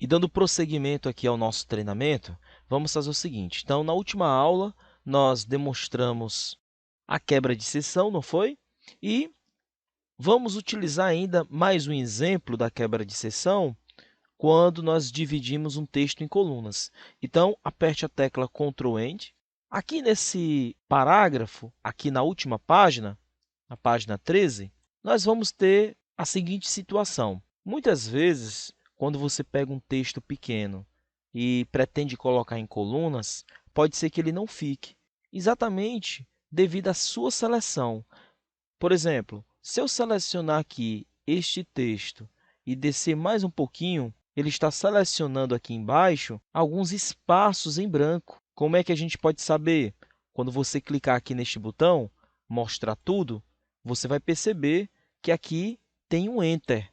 E dando prosseguimento aqui ao nosso treinamento, vamos fazer o seguinte. Então, na última aula, nós demonstramos a quebra de seção, não foi? E vamos utilizar ainda mais um exemplo da quebra de seção quando nós dividimos um texto em colunas. Então, aperte a tecla Ctrl End. Aqui nesse parágrafo, aqui na última página, na página 13, nós vamos ter a seguinte situação. Muitas vezes, quando você pega um texto pequeno e pretende colocar em colunas, pode ser que ele não fique, exatamente devido à sua seleção. Por exemplo, se eu selecionar aqui este texto e descer mais um pouquinho, ele está selecionando aqui embaixo alguns espaços em branco. Como é que a gente pode saber? Quando você clicar aqui neste botão, mostrar tudo, você vai perceber que aqui tem um Enter.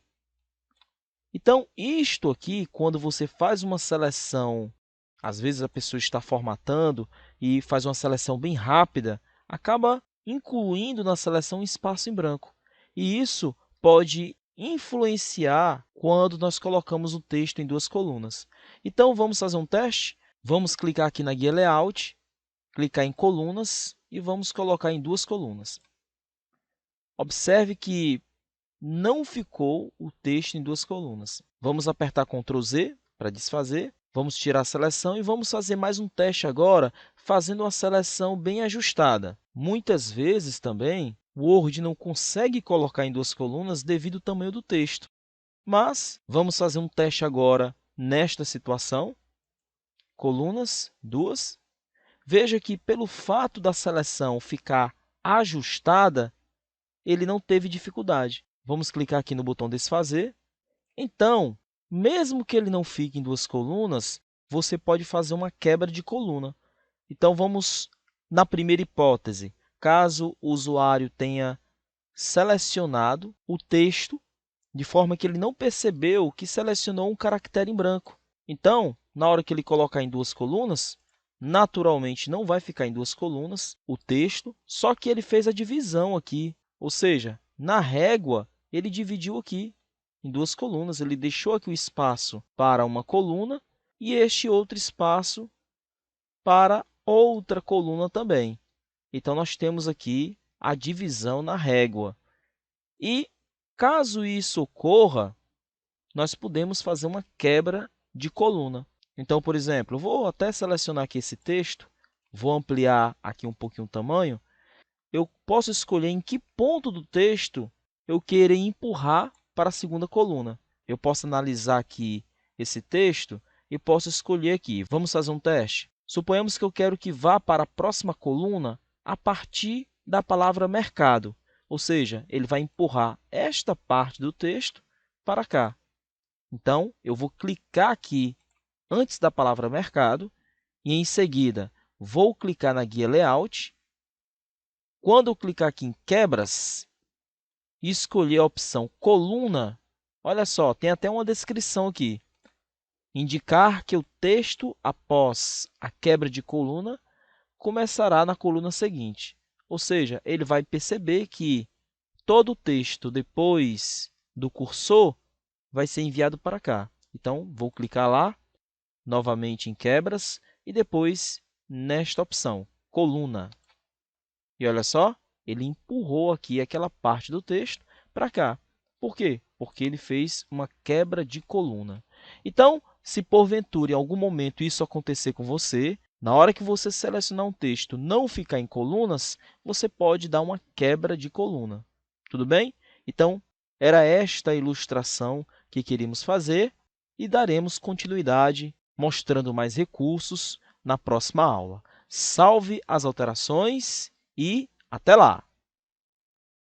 Então, isto aqui, quando você faz uma seleção, às vezes a pessoa está formatando e faz uma seleção bem rápida, acaba incluindo na seleção um espaço em branco. E isso pode influenciar quando nós colocamos o texto em duas colunas. Então, vamos fazer um teste? Vamos clicar aqui na guia Layout, clicar em Colunas e vamos colocar em duas colunas. Observe que não ficou o texto em duas colunas. Vamos apertar Ctrl Z para desfazer. Vamos tirar a seleção e vamos fazer mais um teste agora, fazendo uma seleção bem ajustada. Muitas vezes também, o Word não consegue colocar em duas colunas devido ao tamanho do texto. Mas vamos fazer um teste agora nesta situação. Colunas, duas. Veja que pelo fato da seleção ficar ajustada, ele não teve dificuldade. Vamos clicar aqui no botão desfazer. Então, mesmo que ele não fique em duas colunas, você pode fazer uma quebra de coluna. Então, vamos na primeira hipótese. Caso o usuário tenha selecionado o texto de forma que ele não percebeu que selecionou um caractere em branco. Então, na hora que ele colocar em duas colunas, naturalmente não vai ficar em duas colunas o texto, só que ele fez a divisão aqui, ou seja, na régua ele dividiu aqui em duas colunas, ele deixou aqui o espaço para uma coluna e este outro espaço para outra coluna também. Então, nós temos aqui a divisão na régua. E, caso isso ocorra, nós podemos fazer uma quebra de coluna. Então, por exemplo, eu vou até selecionar aqui esse texto, vou ampliar aqui um pouquinho o tamanho. Eu posso escolher em que ponto do texto eu querer empurrar para a segunda coluna. Eu posso analisar aqui esse texto e posso escolher aqui. Vamos fazer um teste? Suponhamos que eu quero que vá para a próxima coluna a partir da palavra mercado, ou seja, ele vai empurrar esta parte do texto para cá. Então, eu vou clicar aqui antes da palavra mercado e, em seguida, vou clicar na guia Layout. Quando eu clicar aqui em Quebras e escolher a opção Coluna, olha só, tem até uma descrição aqui. Indicar que o texto, após a quebra de coluna, começará na coluna seguinte. Ou seja, ele vai perceber que todo o texto depois do cursor vai ser enviado para cá. Então, vou clicar lá, novamente em Quebras, e depois nesta opção, Coluna. E olha só, ele empurrou aqui aquela parte do texto para cá. Por quê? Porque ele fez uma quebra de coluna. Então, se porventura em algum momento isso acontecer com você, na hora que você selecionar um texto não ficar em colunas, você pode dar uma quebra de coluna. Tudo bem? Então, era esta a ilustração que queríamos fazer e daremos continuidade mostrando mais recursos na próxima aula. Salve as alterações e até lá!